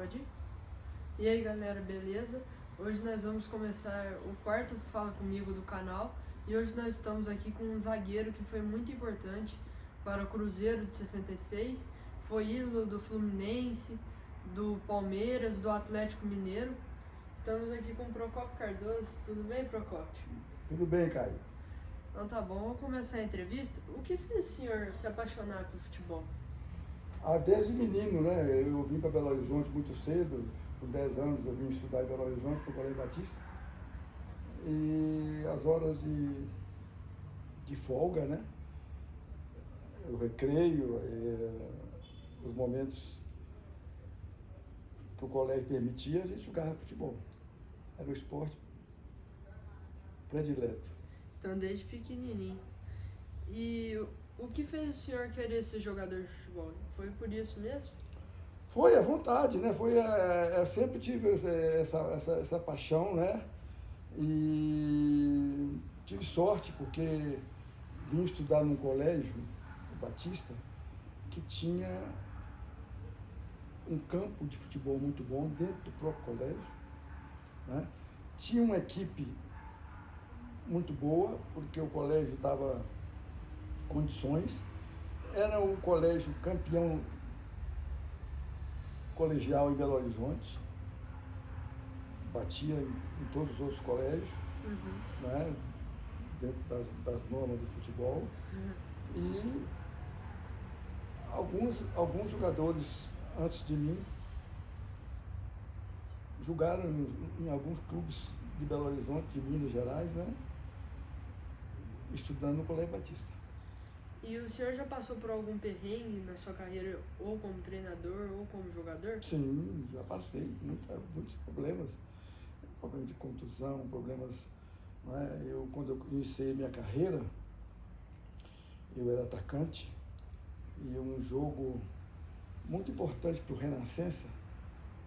Pode ir? E aí galera, beleza? Hoje nós vamos começar o quarto Fala Comigo do canal e hoje nós estamos aqui com um zagueiro que foi muito importante para o Cruzeiro de 66, foi ídolo do Fluminense, do Palmeiras, do Atlético Mineiro. Estamos aqui com o Procópio Cardoso. Tudo bem, Procópio? Tudo bem, Caio. Então tá bom, vamos começar a entrevista. O que fez o senhor se apaixonar pelo futebol? Desde menino, né? Eu vim para Belo Horizonte muito cedo, com 10 anos eu vim estudar em Belo Horizonte, no Colégio Batista. E as horas de folga, né? O recreio, os momentos que o colégio permitia, a gente jogava futebol. Era o esporte predileto. Então desde pequenininho. E o que fez o senhor querer ser jogador de futebol? Foi por isso mesmo? Foi a vontade, né? Eu sempre tive essa paixão, né? E tive sorte porque vim estudar num colégio, o Batista, que tinha um campo de futebol muito bom dentro do próprio colégio, né? Tinha uma equipe muito boa, porque o colégio dava condições. Era um colégio campeão colegial em Belo Horizonte, batia em todos os outros colégios, né, dentro das normas do futebol. E alguns jogadores antes de mim jogaram em alguns clubes de Belo Horizonte, de Minas Gerais, né, estudando no Colégio Batista. E o senhor já passou por algum perrengue na sua carreira, ou como treinador, ou como jogador? Sim, já passei muitos problemas. Problemas de contusão, problemas... Né? Quando eu iniciei minha carreira, eu era atacante, e um jogo muito importante para o Renascença,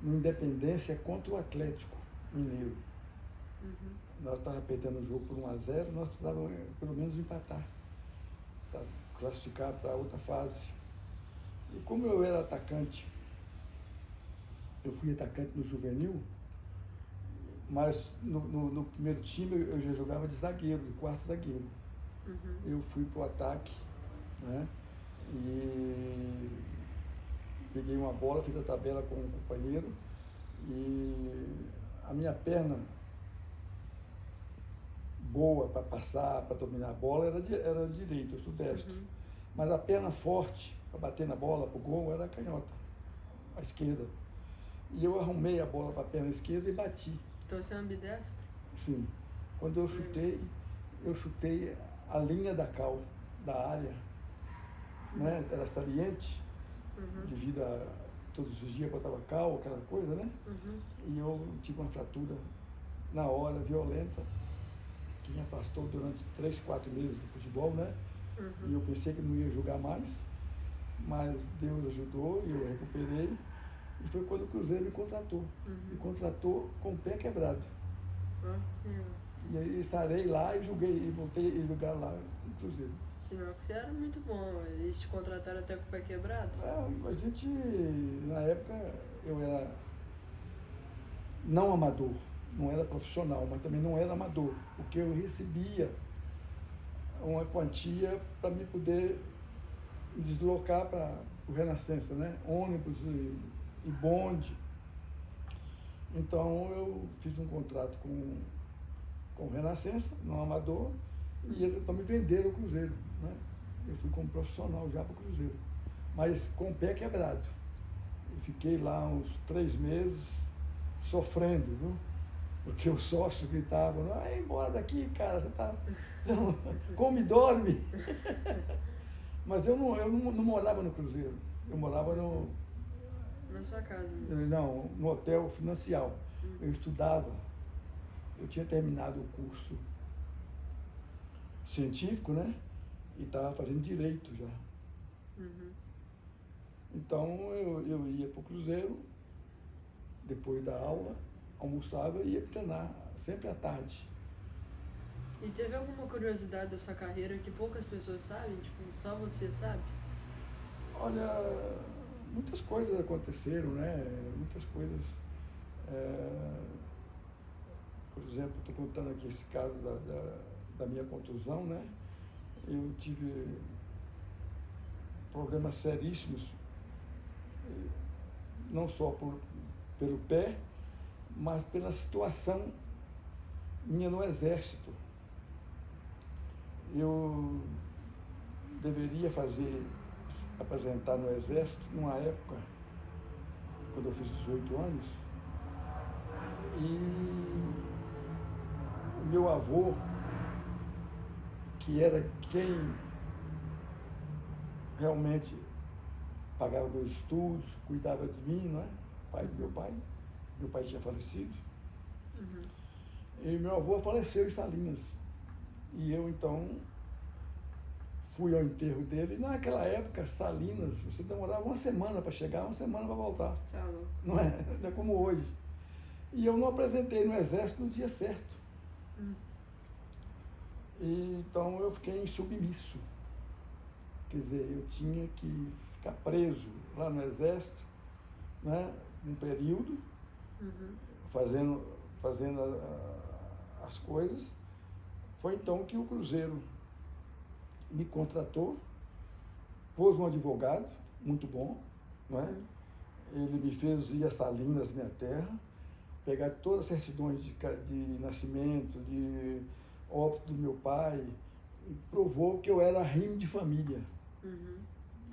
no Independência, contra o Atlético Mineiro. Nós estávamos perdendo o jogo por 1-0, nós precisávamos pelo menos empatar, para classificar para outra fase. E como eu era atacante, eu fui atacante no juvenil, mas no primeiro time eu já jogava de zagueiro, de quarto zagueiro. Eu fui para o ataque, né? E peguei uma bola, fiz a tabela com um companheiro, e a minha perna boa para passar, para dominar a bola, era direito, eu sou destro. Mas a perna forte para bater na bola, para o gol, era a canhota, a esquerda. E eu arrumei a bola para a perna esquerda e bati. Então você é ambidestro? Sim. Quando eu chutei a linha da cal, da área, né? Era saliente, devido a todos os dias botava cal, aquela coisa, né? E eu tive uma fratura na hora, violenta, que me afastou durante 3, 4 meses do futebol, né? E eu pensei que não ia jogar mais, mas Deus ajudou e eu recuperei. E foi quando o Cruzeiro me contratou. Me contratou com o pé quebrado. E aí sarei lá e joguei, e voltei a jogar lá no Cruzeiro. Sinal que você era muito bom, eles te contrataram até com o pé quebrado? A gente, na época, eu era não amador, não era profissional, mas também não era amador, porque eu recebia uma quantia para me poder me deslocar para o Renascença, né? Ônibus e bonde. Então eu fiz um contrato com o Renascença, não amador, e para me vender o Cruzeiro, né? Eu fui como profissional já para o Cruzeiro, mas com o pé quebrado. Eu fiquei lá uns 3 meses sofrendo, viu? Porque o sócio gritava, vai embora daqui, cara, você não come e dorme. Mas eu não morava no Cruzeiro, eu morava Na sua casa mesmo? Não, no hotel financial. Eu estudava, eu tinha terminado o curso científico, né? E estava fazendo direito já. Então eu ia para o Cruzeiro, depois da aula, almoçava e ia treinar, sempre à tarde. E teve alguma curiosidade da sua carreira que poucas pessoas sabem? Tipo, só você sabe? Olha, muitas coisas aconteceram, né? Muitas coisas. Por exemplo, estou contando aqui esse caso da minha contusão, né? Eu tive problemas seríssimos, não só pelo pé, mas pela situação minha no Exército. Eu deveria apresentar no Exército numa época, quando eu fiz 18 anos, e meu avô, que era quem realmente pagava meus estudos, cuidava de mim, não é? Pai do meu pai tinha falecido, e meu avô faleceu em Salinas, e eu então fui ao enterro dele. Naquela época, Salinas, você demorava uma semana para chegar, uma semana para voltar. Tá louco. Não é como hoje. E eu não apresentei no Exército no dia certo. E, então eu fiquei submisso. Quer dizer, eu tinha que ficar preso lá no Exército, né, um período, fazendo as coisas. Foi então que o Cruzeiro me contratou, pôs um advogado muito bom, não é? Ele me fez ir a Salinas, minha terra, pegar todas as certidões de nascimento, de óbito do meu pai, e provou que eu era rimo de família.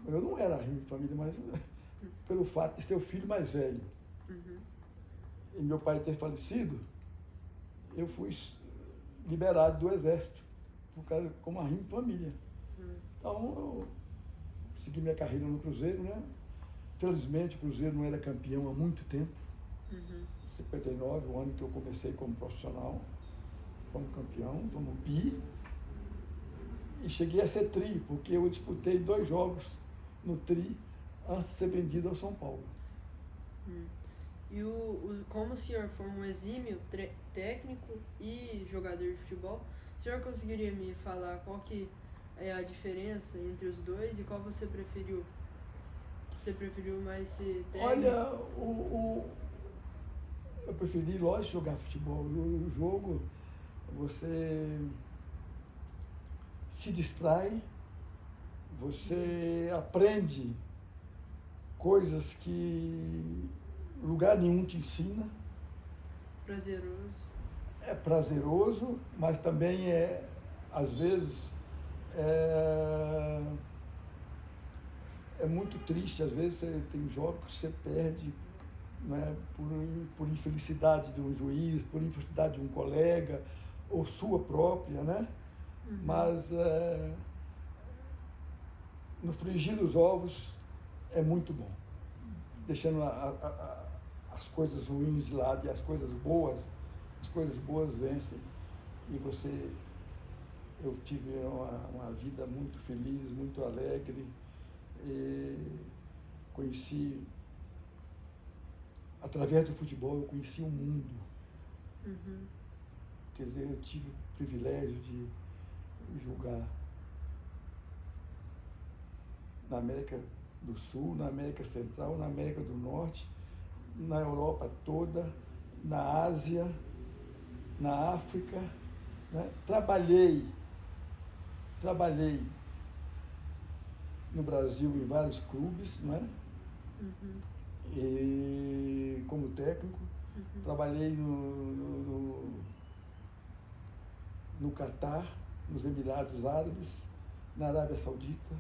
Eu não era rimo de família, mas pelo fato de ser o filho mais velho. E meu pai ter falecido, eu fui liberado do Exército, como a rimo de família. Então, eu segui minha carreira no Cruzeiro, né? Felizmente, o Cruzeiro não era campeão há muito tempo. 59, o ano que eu comecei como profissional, como campeão, como bi. E cheguei a ser tri, porque eu disputei 2 jogos no tri antes de ser vendido ao São Paulo. E como o senhor foi um exímio técnico e jogador de futebol, o senhor conseguiria me falar qual que é a diferença entre os dois e qual você preferiu? Você preferiu mais ser técnico? Olha, eu preferi, lógico, jogar futebol. O jogo, você se distrai, você aprende coisas que lugar nenhum te ensina. Prazeroso. É prazeroso, mas também às vezes, é muito triste. Às vezes você tem jogos que você perde, né, por infelicidade de um juiz, por infelicidade de um colega, ou sua própria, né? Mas no frigir dos ovos é muito bom, deixando as coisas ruins de lado e as coisas boas vencem. E eu tive uma vida muito feliz, muito alegre, e conheci, através do futebol, eu conheci o mundo. Quer dizer, eu tive o privilégio de jogar na América do Sul, na América Central, na América do Norte, na Europa toda, na Ásia, na África, né? Trabalhei no Brasil em vários clubes, né? E como técnico, trabalhei no Catar, nos Emirados Árabes, na Arábia Saudita.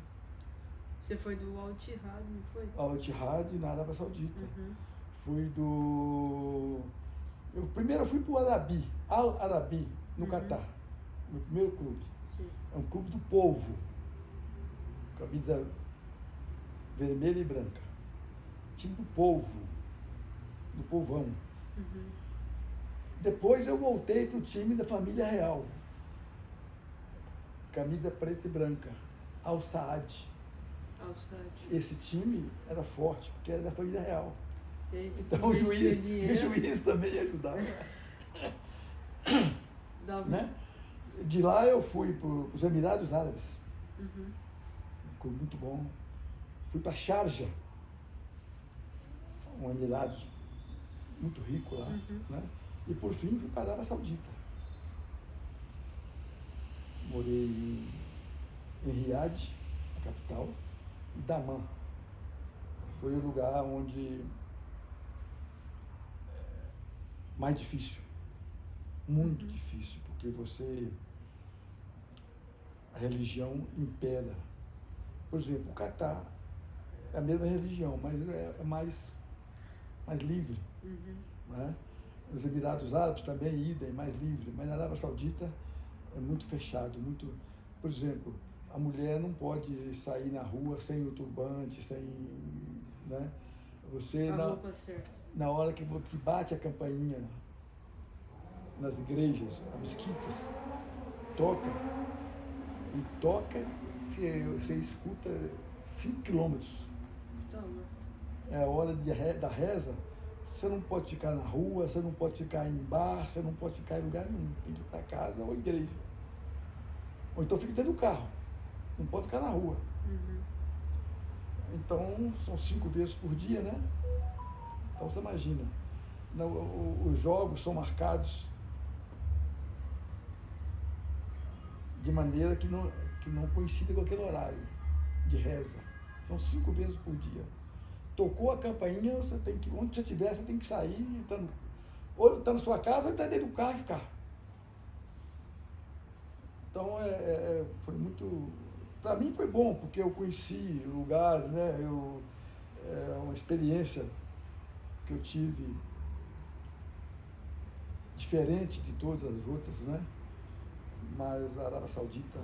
Você foi do Al-Ittihad, não foi? Al-Ittihad, na Arábia Saudita. Primeiro eu fui para o Al-Arabi, no Catar, meu primeiro clube. Sim. É um clube do povo, camisa vermelha e branca. Time do povo, do povão. Depois eu voltei para o time da família real, camisa preta e branca, Al-Saad. Esse time era forte, porque era da família real. Então o juiz também ajudava. Né? De lá eu fui para os Emirados Árabes. Um clube muito bom. Fui para Sharjah, um Emirados muito rico lá, né? E por fim fui para a Arábia Saudita. Morei em Riad, a capital, e Dammam. Foi o lugar onde mais difícil, muito difícil, porque a religião impera. Por exemplo, o Catar é a mesma religião, mas é mais livre. Né? Os Emirados Árabes também, idem, mais livre, mas na Arábia Saudita é muito fechado, muito... Por exemplo, a mulher não pode sair na rua sem o turbante, sem... Né? Você, na hora que bate a campainha nas igrejas, nas mesquitas, toca, você escuta 5 quilômetros. É a hora da reza, você não pode ficar na rua, você não pode ficar em bar, você não pode ficar em lugar nenhum, tem que ir para casa ou igreja. Ou então fica dentro do carro, não pode ficar na rua. Então, são 5 vezes por dia, né? Então, você imagina, os jogos são marcados de maneira que não coincide com aquele horário de reza. São 5 vezes por dia. Tocou a campainha, você tem que, onde você estiver, você tem que sair, ou está na sua casa, ou está dentro do carro e ficar. Então, foi muito... Para mim foi bom, porque eu conheci lugares, né? É uma experiência que eu tive diferente de todas as outras, né? Mas a Arábia Saudita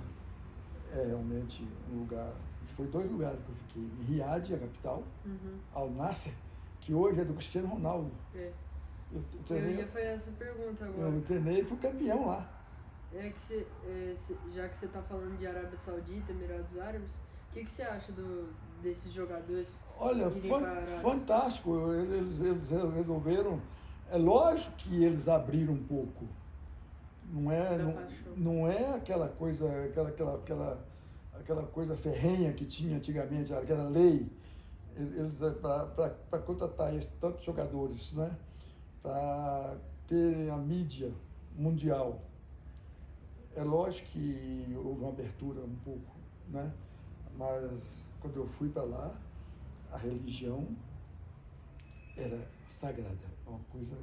é realmente um lugar... Foi 2 lugares que eu fiquei. Em Riad, a capital, Al Nassr, que hoje é do Cristiano Ronaldo. Eu ia fazer essa pergunta agora. Eu treinei e fui campeão lá. Já que você está falando de Arábia Saudita, Emirados Árabes, o que você acha desses jogadores? Olha, fantástico. Eles resolveram. É lógico que eles abriram um pouco. Não é aquela coisa, aquela coisa ferrenha que tinha antigamente, aquela lei. Eles para contratar tantos jogadores, né? Para terem a mídia mundial. É lógico que houve uma abertura um pouco, né? Mas quando eu fui para lá, a religião era sagrada, uma coisa...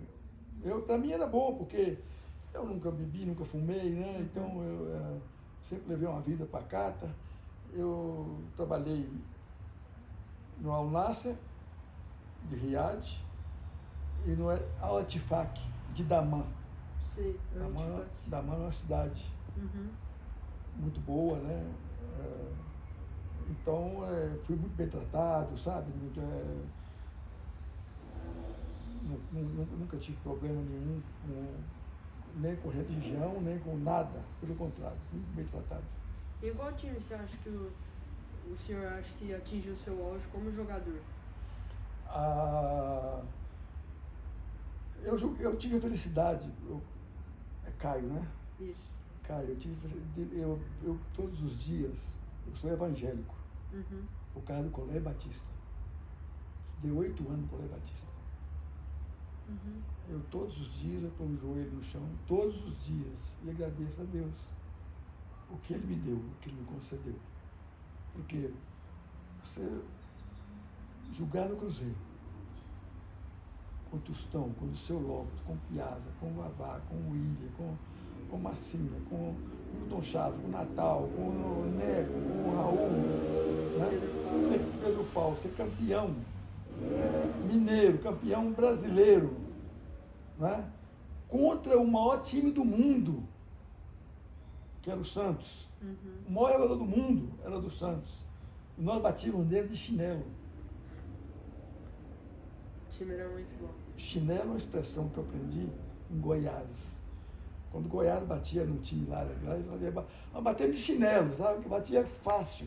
Para mim era bom, porque eu nunca bebi, nunca fumei, né? Então eu sempre levei uma vida pacata. Eu trabalhei no Al Nassr, de Riad, e no Al Ettifaq, de Dammam. Sim, Dammam é uma cidade muito boa, né? Então, fui muito bem tratado, sabe? Nunca tive problema nenhum, nem com religião, nem com nada. Pelo contrário, muito bem tratado. E qual time você acha que o senhor acha que atingiu o seu auge como jogador? Eu tive a felicidade, é Caio, né? Isso. Caio, eu todos os dias, eu sou evangélico, por causa do Colégio Batista. Dei 8 anos no Colégio Batista. Eu todos os dias, eu ponho o joelho no chão, todos os dias, e agradeço a Deus o que Ele me deu, o que Ele me concedeu. Porque você julgar no Cruzeiro, com o Tostão, com o Seu Lopes, com o Piazza, com o Vavá, com o William, com o Massinha, com o Milton Chaves, com o Natal, com o Neco, com o Raul, né? Ser Pedro Paulo, ser campeão mineiro, campeão brasileiro, né? Contra o maior time do mundo, que era o Santos. O maior jogador do mundo era do Santos. E nós batíamos nele de chinelo. O time era muito bom. Chinelo é uma expressão que eu aprendi em Goiás. Quando Goiás batia no time lá, eles faziam bater de chinelo, sabe? Batia fácil.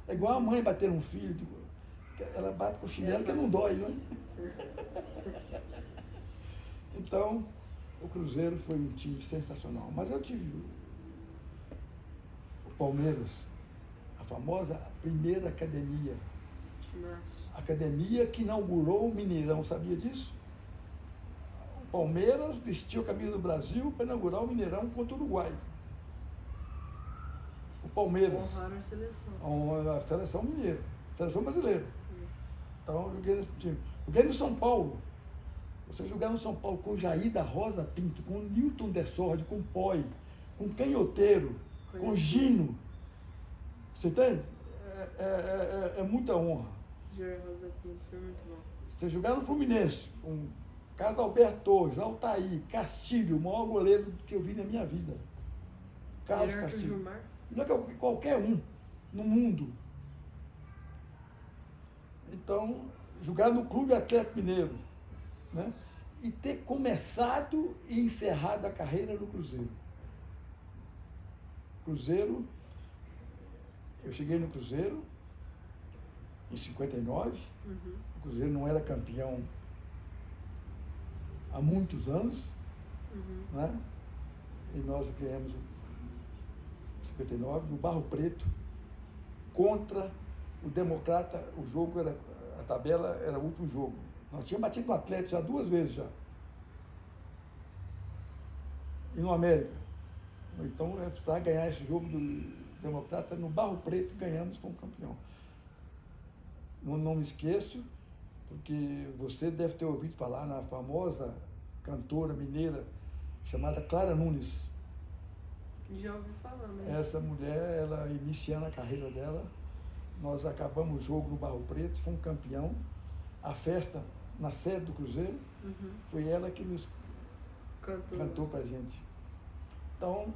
É igual a mãe bater num filho. Ela bate com o chinelo que não dói, não é? Então, o Cruzeiro foi um time sensacional. Mas eu tive o Palmeiras, a famosa primeira academia Nossa. Academia que inaugurou o Mineirão, sabia disso? O Palmeiras vestiu a camisa do Brasil para inaugurar o Mineirão contra o Uruguai. O Palmeiras. Honraram a seleção. A seleção mineira, a seleção brasileira. Então, eu joguei nesse time. Joguei no São Paulo. Você jogar no São Paulo com Jair da Rosa Pinto, com Newton Desorde, com Poi, com Canhoteiro, com Gino. Você entende? É muita honra. Jair Rosa Pinto foi muito bom. Você jogar no Fluminense, com Carlos Alberto Torres, Altair, Castilho, o maior goleiro que eu vi na minha vida. Carlos Melhor que o Castilho. Gilmar? Melhor que qualquer um no mundo. Então, jogar no Clube Atlético Mineiro, né? E ter começado e encerrado a carreira no Cruzeiro. Cruzeiro, eu cheguei no Cruzeiro em 59, o Cruzeiro não era campeão há muitos anos, né? E nós ganhamos em 59, no Barro Preto, contra o Democrata. O jogo era, a tabela era o último jogo. Nós tínhamos batido no Atlético já 2 vezes já. E no América. Então, é precisar ganhar esse jogo do Democrata no Barro Preto, ganhamos, fomos campeão. Não me esqueço, porque você deve ter ouvido falar na famosa cantora mineira chamada Clara Nunes. Já ouvi falar, mas... Essa mulher, ela iniciando a carreira dela, nós acabamos o jogo no Barro Preto, fomos campeão. A festa na sede do Cruzeiro, foi ela que nos cantou pra gente. Então,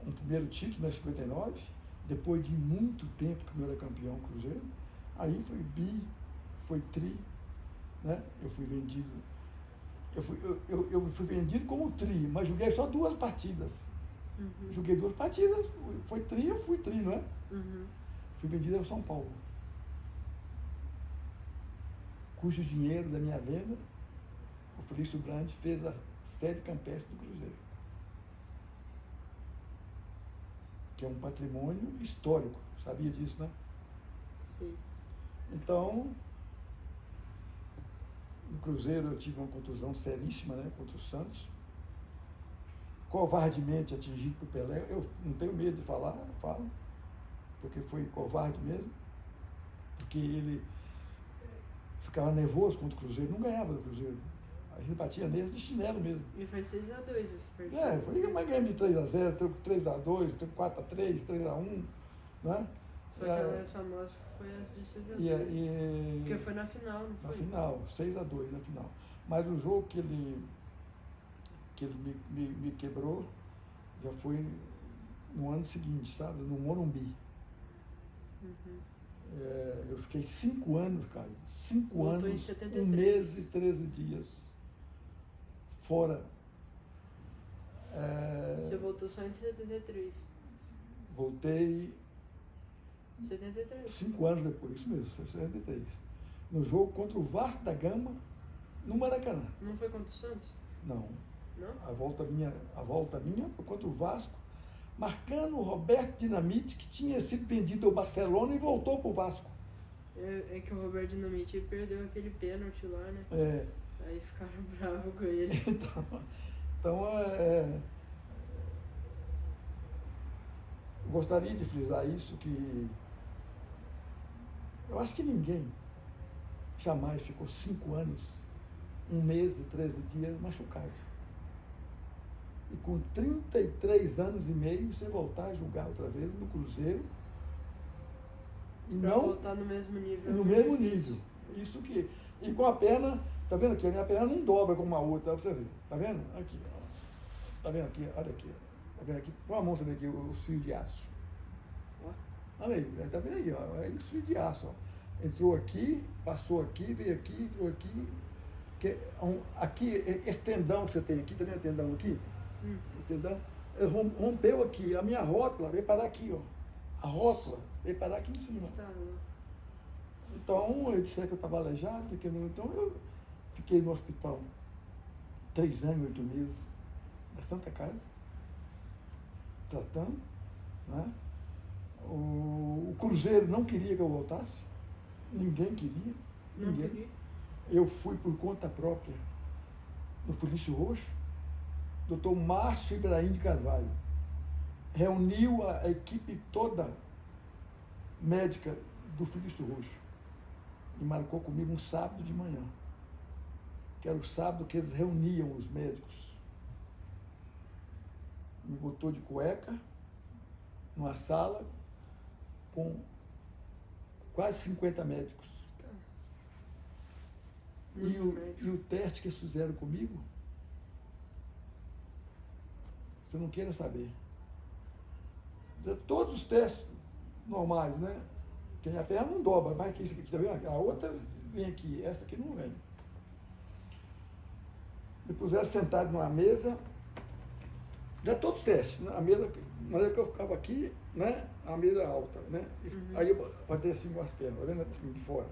um primeiro título em 59, depois de muito tempo que eu era campeão Cruzeiro, aí foi bi, foi tri, né? Eu fui vendido como tri, mas joguei só 2 partidas. Joguei 2 partidas, foi tri, eu fui tri, não é? Fui vendido ao São Paulo. Cujo dinheiro da minha venda, o Felício Brandi fez a sede campestre do Cruzeiro, que é um patrimônio histórico, sabia disso, né? Sim. Então, no Cruzeiro eu tive uma contusão seríssima, né, contra o Santos, covardemente atingido por Pelé. Eu não tenho medo de falar, falo, porque foi covarde mesmo, porque ele ficava nervoso contra o Cruzeiro, não ganhava do Cruzeiro. A gente batia nele de chinelo mesmo. E foi 6-2 esse partido. Foi uma game de 3-0, 3-2, 4-3, 3-1, né? Só que a mais famosa foi essa de 6-2. Porque foi na final, não foi? Na final, 6-2 na final. Mas o jogo que ele me quebrou já foi no ano seguinte, sabe? No Morumbi. Eu fiquei 5 anos, Caio. 5 anos, 1 mês e 13 dias fora. Você voltou só em 73? Voltei 73. 5 anos depois, isso mesmo, 73. No jogo contra o Vasco da Gama, no Maracanã. Não foi contra o Santos? Não. Não? A volta minha foi contra o Vasco, marcando o Roberto Dinamite, que tinha sido vendido ao Barcelona e voltou para o Vasco. É que o Roberto Dinamite perdeu aquele pênalti lá, né? Aí ficaram bravos com ele. Então eu gostaria de frisar isso, que eu acho que ninguém jamais ficou 5 anos, 1 mês e 13 dias machucado. E com 33 anos e meio, você voltar a jogar outra vez no Cruzeiro e pra não voltar no mesmo nível. No mesmo nível. Isso que. E com a perna, tá vendo aqui? A minha perna não dobra como a outra, pra você ver. Tá vendo? Aqui, ó. Tá vendo aqui? Olha aqui. Tá vendo aqui? Põe a mão, você vê aqui o fio de aço. Olha aí, tá vendo aí, ó? É o fio de aço, ó. Entrou aqui, passou aqui, veio aqui, entrou aqui. Aqui, esse tendão que você tem aqui, tá vendo o tendão aqui? O tendão rompeu aqui. A minha rótula veio parar aqui, ó. A rótula veio parar aqui em cima. Então, eu disse que eu estava aleijado, então eu fiquei no hospital 3 anos e 8 meses, na Santa Casa, tratando, né? O Cruzeiro não queria que eu voltasse, ninguém queria, ninguém. Não queria. Eu fui por conta própria no Felício Roxo, doutor Márcio Ibrahim de Carvalho reuniu a equipe toda médica do Felício Roxo e marcou comigo um sábado de manhã, que era o sábado que eles reuniam os médicos. Me botou de cueca numa sala com quase 50 médicos. E o teste que eles fizeram comigo, você não queira saber. Todos os testes normais, né? Quem a perna não dobra, mas que isso aqui, tá vendo? A outra vem aqui, essa aqui não vem. Me puseram sentado numa mesa, já todos os testes, né? A mesa, na hora que eu ficava aqui, né? A mesa alta, né? Aí eu botei assim com as pernas, tá vendo? Assim, de fora.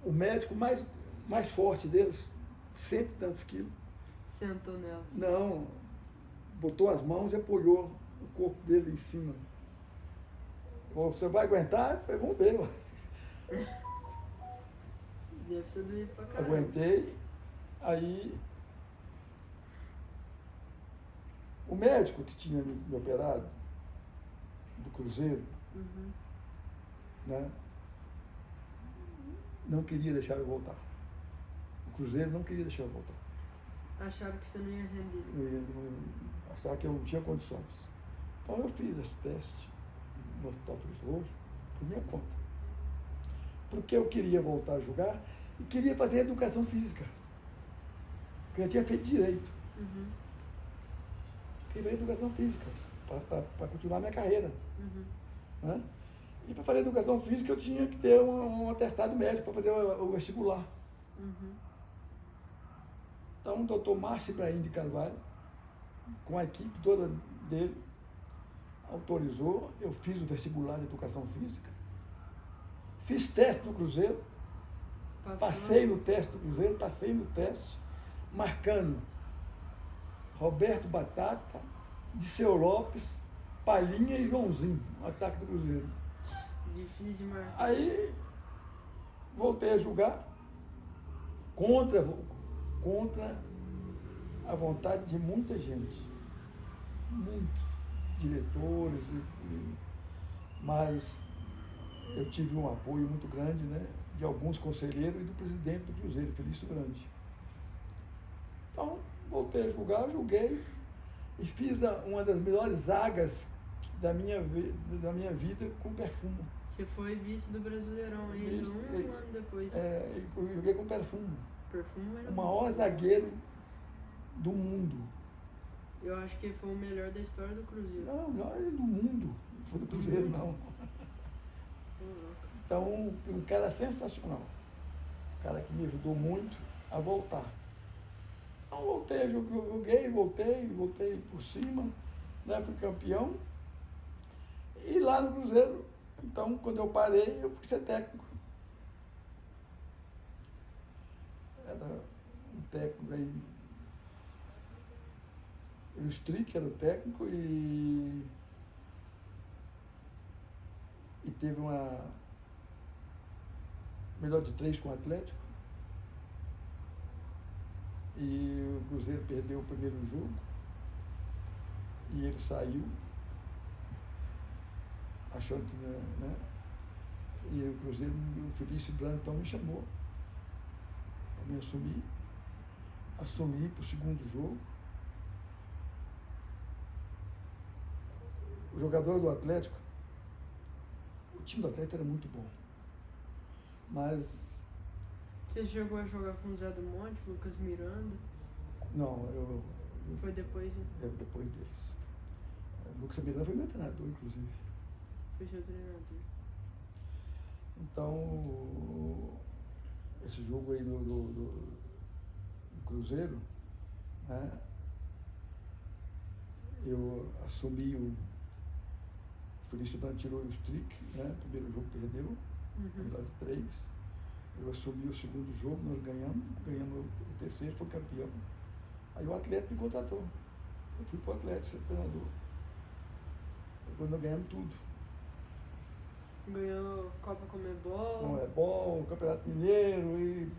O médico mais forte deles, 100 e tantos quilos. Sentou nela. Não, botou as mãos e apoiou o corpo dele em cima. Você vai aguentar? Eu falei, vamos ver. Deve ser doído pra caramba. Aguentei, aí o médico que tinha me operado, do Cruzeiro, né, não queria deixar eu voltar. O Cruzeiro não queria deixar eu voltar. Acharam que você não ia render. Acharam que eu não tinha condições. Então eu fiz esse teste no Hospital Felício Roxo por minha conta. Porque eu queria voltar a jogar e queria fazer educação física. Porque eu já tinha feito direito. Queria fazer educação física para continuar minha carreira. Né? E para fazer educação física eu tinha que ter um atestado médico para fazer o vestibular. Então o doutor Márcio Ibrahim de Carvalho, com a equipe toda dele, autorizou, eu fiz o vestibular de educação física, fiz teste no Cruzeiro, passei no teste do Cruzeiro, passei no teste, marcando Roberto Batata, Disseu Lopes, Palhinha e Joãozinho, no ataque do Cruzeiro. Difícil de marcar. Aí voltei a jogar contra a vontade de muita gente, muitos diretores, mas eu tive um apoio muito grande, né, de alguns conselheiros e do presidente do Cruzeiro, Felício Grande. Então, voltei a jogar, joguei e fiz uma das melhores zagas da minha vida com Perfumo. Você foi vice do Brasileirão ainda um ano depois. Eu joguei com Perfumo. Perfumo era o maior zagueiro do mundo. Eu acho que foi o melhor da história do Cruzeiro. Não, o melhor do mundo. Não foi do Cruzeiro, não. Então, um cara sensacional. Um cara que me ajudou muito a voltar. Então, voltei, joguei, voltei por cima, né, fui campeão. E lá no Cruzeiro, então, quando eu parei, eu fui ser técnico. Era um técnico aí. O Strick era o técnico e teve uma melhor de 3 com o Atlético. E o Cruzeiro perdeu o primeiro jogo e ele saiu, achando que, né? E o Cruzeiro, o Felício Branco, então me chamou para me assumir para o segundo jogo. O jogador do Atlético, o time do Atlético era muito bom, mas... Você chegou a jogar com o Zé do Monte, Lucas Miranda? Não, Foi depois? Depois deles. O Lucas Miranda foi meu treinador, inclusive. Foi seu treinador. Então, esse jogo aí do Cruzeiro, né, eu assumi o Felício Branco tirou o Strick, né, primeiro jogo perdeu, melhor de 3. Eu assumi o segundo jogo, nós ganhamos o terceiro, foi campeão. Aí o Atlético me contratou. Eu fui para o Atlético, ser treinador. Depois nós ganhamos tudo. Ganhou Copa Comebol. Comebol, Campeonato Mineiro e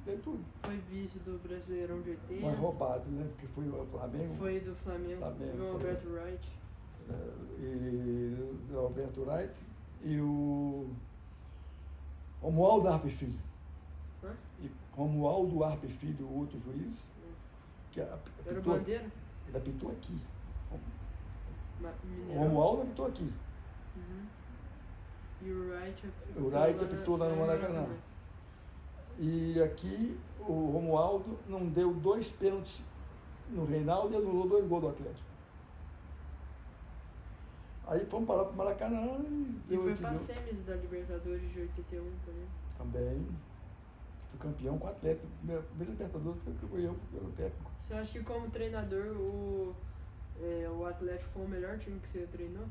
deu tudo. Foi vice do Brasileirão de 80. Mas roubado, né? Porque foi o Flamengo. Foi do Flamengo, João Alberto Wright. E o Alberto Wright e o Romualdo Arpe Filho. Hã? E Romualdo Arpe Filho, o outro juiz, que Era o apitou, Bandeira? ele apitou aqui. O Mineirão. Romualdo apitou aqui. Uhum. E o Wright apitou lá no Maracanã. E aqui o Romualdo não deu 2 pênaltis no Reinaldo e anulou 2 gols do Atlético. Aí fomos parar para o Maracanã E foi para semis da Libertadores de 81 também. Também. Fui campeão com o Atlético. Meu primeiro Libertadores foi eu, pelo técnico. Você acha que como treinador o Atlético foi o melhor time que você treinou?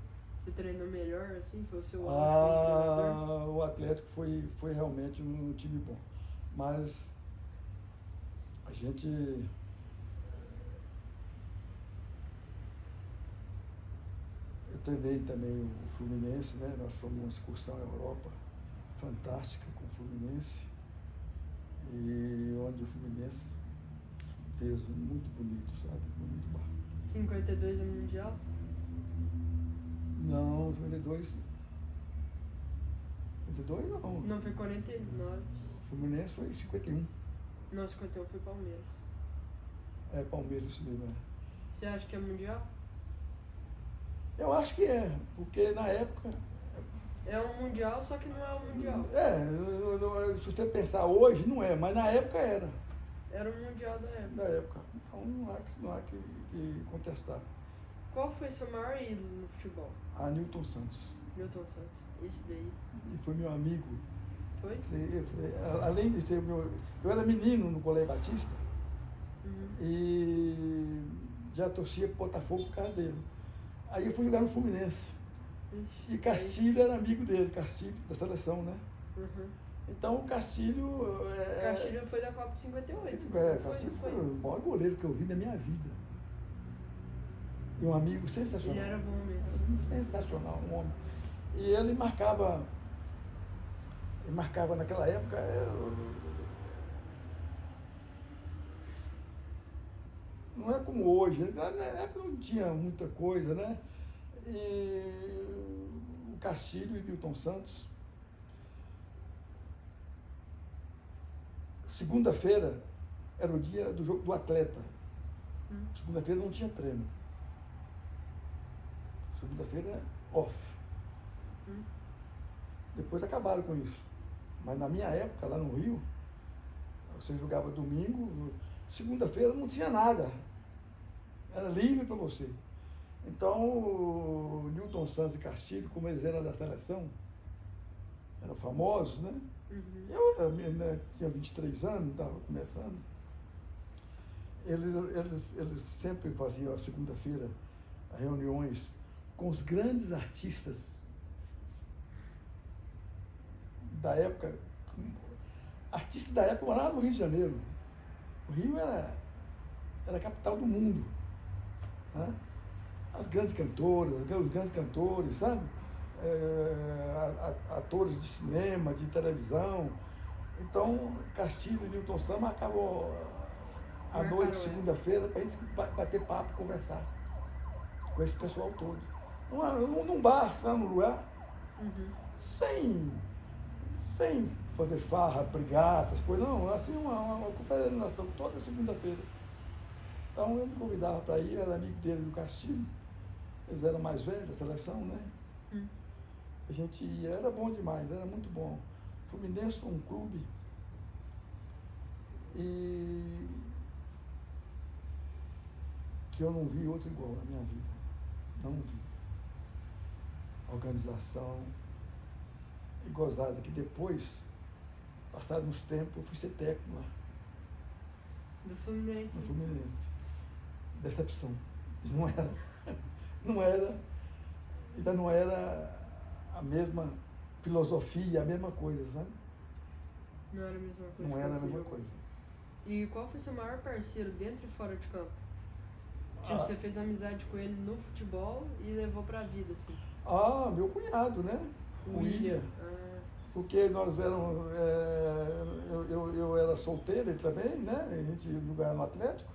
Você treinou melhor, assim? Foi o seu auge como treinador? O Atlético foi realmente um time bom. Mas a gente... Eu treinei também o Fluminense, né? Nós fomos uma excursão à Europa fantástica com o Fluminense. E onde o Fluminense fez muito bonito, sabe? Muito bom. 52 é Mundial? Não, 52. 52 não. Não, foi 49. O Fluminense foi 51. Não, 51 foi Palmeiras. É, Palmeiras, isso mesmo. Você acha que é Mundial? Eu acho que é, porque na época. É um Mundial, só que não é um Mundial. Se você pensar hoje, não é, mas na época era. Era um Mundial da época. Na época. Então não há que contestar. Qual foi seu maior ídolo no futebol? Newton Santos. Milton Santos. Esse daí. E foi meu amigo. Foi? Além de ser meu. Eu era menino no Colégio Batista. Uhum. E já torcia pro Botafogo por causa dele. Aí eu fui jogar no Fluminense. Ixi, E Castilho era amigo dele, Castilho, da seleção, né? Uhum. Então o Castilho. Castilho foi da Copa de 58. Castilho foi o maior goleiro que eu vi na minha vida. E um amigo sensacional. Ele era bom mesmo. Sensacional, um homem. E ele marcava naquela época. Não é como hoje, na época não tinha muita coisa, né? E o Castilho e Milton Santos. Segunda-feira era o dia do jogo do atleta. Segunda-feira não tinha treino. Segunda-feira off. Depois acabaram com isso. Mas na minha época, lá no Rio, você jogava domingo, segunda-feira não tinha nada. Era livre para você. Então, o Newton Santos e Castilho, como eles eram da seleção, eram famosos, né? Uhum. Eu tinha 23 anos, estava começando. Eles sempre faziam, a segunda-feira, reuniões com os grandes artistas da época. Artistas da época moravam no Rio de Janeiro. O Rio era a capital do mundo. Né? As grandes cantoras, os grandes cantores, sabe? Atores de cinema, de televisão. Então, Castilho e Newton Santos marcavam a noite de segunda-feira para a gente bater papo e conversar com esse pessoal todo. Num bar, sabe, num lugar, sem fazer farra, brigar, essas coisas, não, assim, uma confraternização toda segunda-feira. Então eu me convidava para ir, era amigo dele do Castilho, eles eram mais velhos da seleção, né? A gente ia, era bom demais, era muito bom. O Fluminense foi um clube que eu não vi outro igual na minha vida. Não vi. Organização e gozada, que depois, passado uns tempos, eu fui ser técnico lá. Do Fluminense. No Fluminense. Decepção. Ainda não era a mesma filosofia, a mesma coisa, sabe? Não era a mesma coisa. Não era a mesma coisa. E qual foi seu maior parceiro dentro e fora de campo? Tipo, você fez amizade com ele no futebol e levou pra vida, assim. Meu cunhado, né? O William. Ah, Porque nós éramos, eu era solteiro, ele também, né? A gente jogava no Atlético,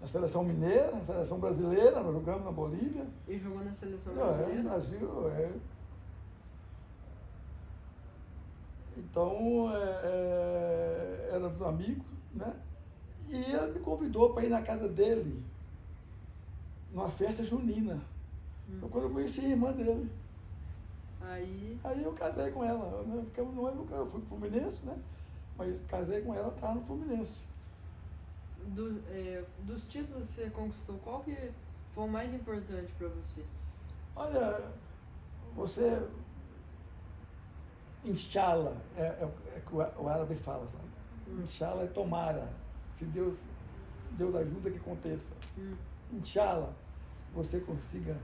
na seleção mineira, na seleção brasileira, nós jogamos na Bolívia. e jogou na seleção brasileira? Brasil, Então, éramos amigos, né? E ele me convidou para ir na casa dele, numa festa junina. Foi quando eu conheci a irmã dele. Aí eu casei com ela, né? Ficamos noivos, eu fui pro Fluminense, né? Mas casei com ela, ela estava no Fluminense. Dos títulos que você conquistou, qual que foi o mais importante para você? Olha, você inshallah, que o árabe fala, sabe? Inshallah é tomara, se Deus ajuda que aconteça. Inshallah, você consiga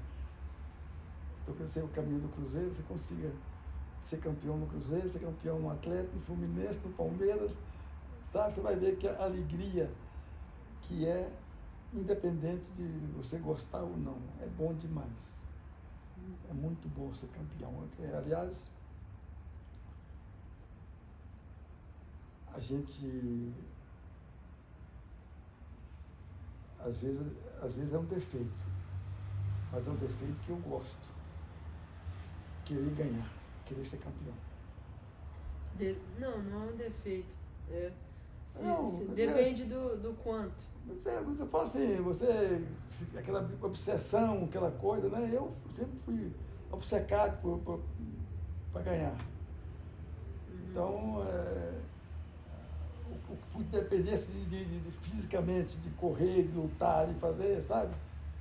ser o caminho do Cruzeiro, você consiga ser campeão no Cruzeiro, ser campeão no Atlético, no Fluminense, no Palmeiras, sabe? Você vai ver que a alegria que é, independente de você gostar ou não, é bom demais. É muito bom ser campeão. Aliás, a gente, às vezes é um defeito, mas é um defeito que eu gosto. Querer ganhar, querer ser campeão. Não é um defeito. Não, depende do quanto. Você fala assim, aquela obsessão, aquela coisa, né? Eu sempre fui obcecado para ganhar. Então, o que dependesse de fisicamente, de correr, de lutar, de fazer, sabe?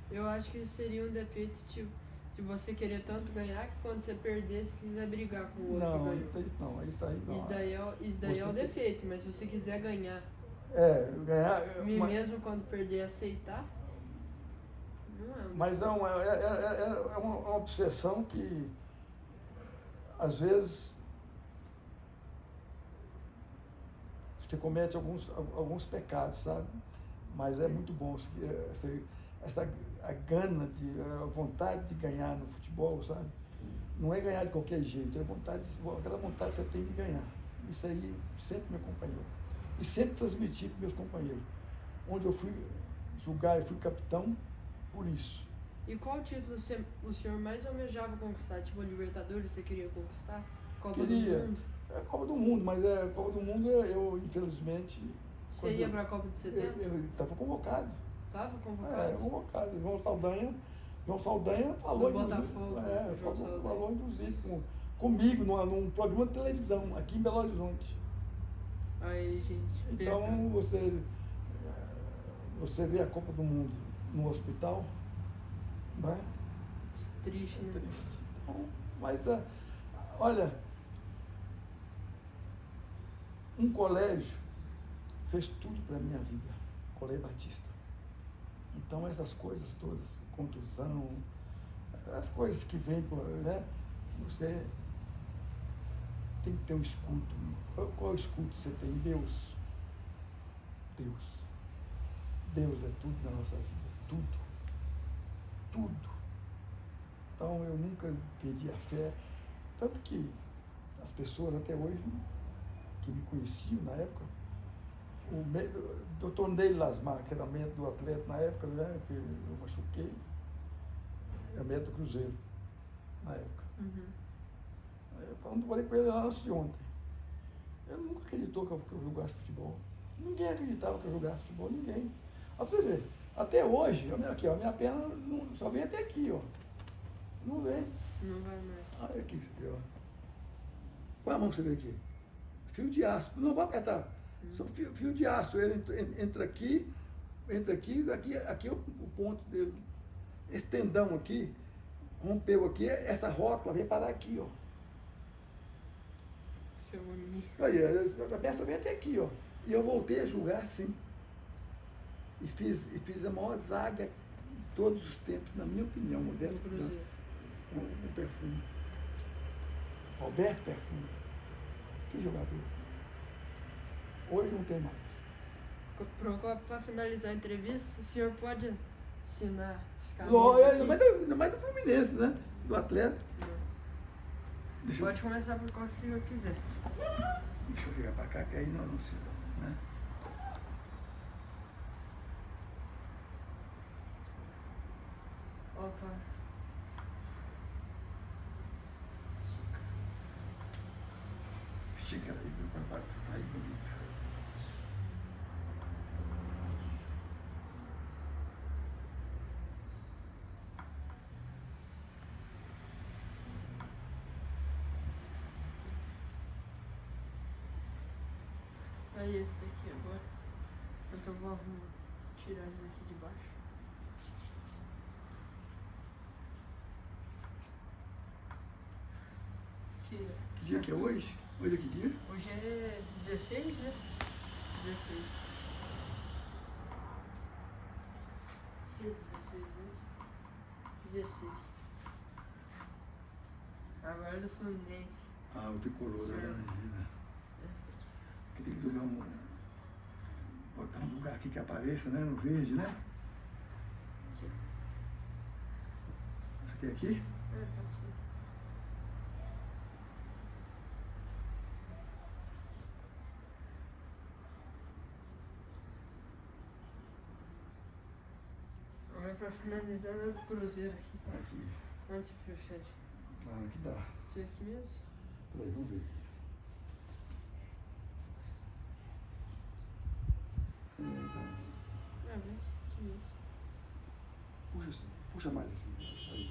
Eu acho que isso seria um defeito, tipo, se você querer tanto ganhar, que quando você perder, você quiser brigar com o outro que ganhou. Isso daí é o defeito, mas se você quiser ganhar, mesmo quando perder, aceitar, não é um Mas é uma obsessão que, às vezes, você comete alguns pecados, sabe? Mas é muito bom a gana, a vontade de ganhar no futebol, sabe? Não é ganhar de qualquer jeito, aquela vontade que você tem de ganhar. Isso aí sempre me acompanhou. E sempre transmiti para meus companheiros. Onde eu fui jogar e fui capitão, por isso. E qual título o senhor mais almejava conquistar? Tipo a Libertadores, você queria conquistar? Copa do Mundo? Copa do Mundo, mas Copa do Mundo eu, infelizmente... Você ia para a Copa de 70? Eu estava convocado. Estava convocado? Convocado. João Saldanha falou, Botafogo, falou inclusive comigo num programa de televisão aqui em Belo Horizonte. Aí, gente. Então você vê a Copa do Mundo no hospital, não é? Triste, né? Triste. Então, mas olha, um colégio fez tudo para a minha vida, Colégio Batista. Então essas coisas todas, contusão, as coisas que vêm, né? Você tem que ter um escudo. Qual escudo você tem? Deus. Deus é tudo na nossa vida. Tudo. Tudo. Então eu nunca perdi a fé. Tanto que as pessoas até hoje que me conheciam na época, o doutor Ney Lasmar, que era médico do Atlético na época, né, que eu machuquei, é médico do Cruzeiro na época. Eu falei com ele antes de ontem. Ele nunca acreditou que eu jogasse futebol. Ninguém acreditava que eu jogasse futebol, ninguém. Olha pra você ver, até hoje, aqui, ó, minha perna só vem até aqui, ó. Não vem. Não vai mais. Olha aqui, ó. Põe a mão pra você ver aqui. Fio de aço. Não vai apertar. Só fio de aço. Ele entra aqui, aqui é o ponto dele. Esse tendão aqui, rompeu aqui, essa rótula vem parar aqui, ó. Olha, a perna só vem até aqui, ó. E eu voltei a jogar assim. E fiz a maior zaga de todos os tempos, na minha opinião, Modesto com Perfume. Roberto Perfume. Que jogador. Hoje não tem mais. Para finalizar a entrevista, o senhor pode ensinar as Ainda camisas. ainda mais do Fluminense, né? Do atleta. Deixa Pode começar por qual você quiser. Deixa eu virar pra cá, que aí não precisa, né? Ó, tá. Estica aí, meu papai, tá aí bonito. Aí esse daqui agora. Então vou tirar esse daqui de baixo. Tira. Que dia que é hoje? Hoje é que dia? Hoje é 16, né? 16. Dia 16 hoje? 16. Agora é do Fluminense. Ah, o tricolor da Laranjina. Esse daqui. Que tem que botar um lugar aqui que apareça, né? No verde, né? Aqui. Você quer aqui? É, pode ser. Agora pra finalizar é o Cruzeiro aqui. Aqui. Onde você prefere? Ah, aqui dá. Você aqui mesmo? Peraí, vamos ver aqui. Ah, mas aqui mesmo. Puxa, puxa mais assim. Aí.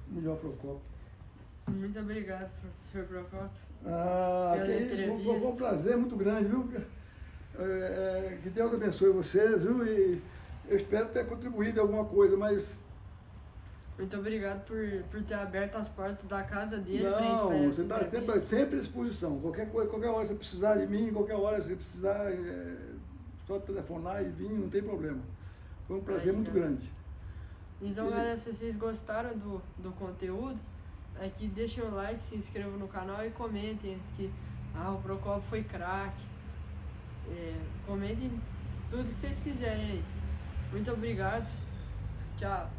Melhor Procopio. Muito obrigado, professor Procopio. Ah, Pela que isso, entrevista. foi um prazer muito grande, viu? Que Deus abençoe vocês, viu? E eu espero ter contribuído em alguma coisa, mas Muito obrigado por ter aberto as portas da casa dele pra gente não, fazer você essa está entrevista. sempre à disposição. Qualquer coisa, qualquer hora você precisar de mim, qualquer hora você precisar, só telefonar e vir, não tem problema. Foi um prazer Aí, muito né? grande. Então, galera, se vocês gostaram do conteúdo, aqui deixem o like, se inscrevam no canal e comentem que o Procopio foi craque. Comentem tudo que vocês quiserem aí. Muito obrigado. Tchau.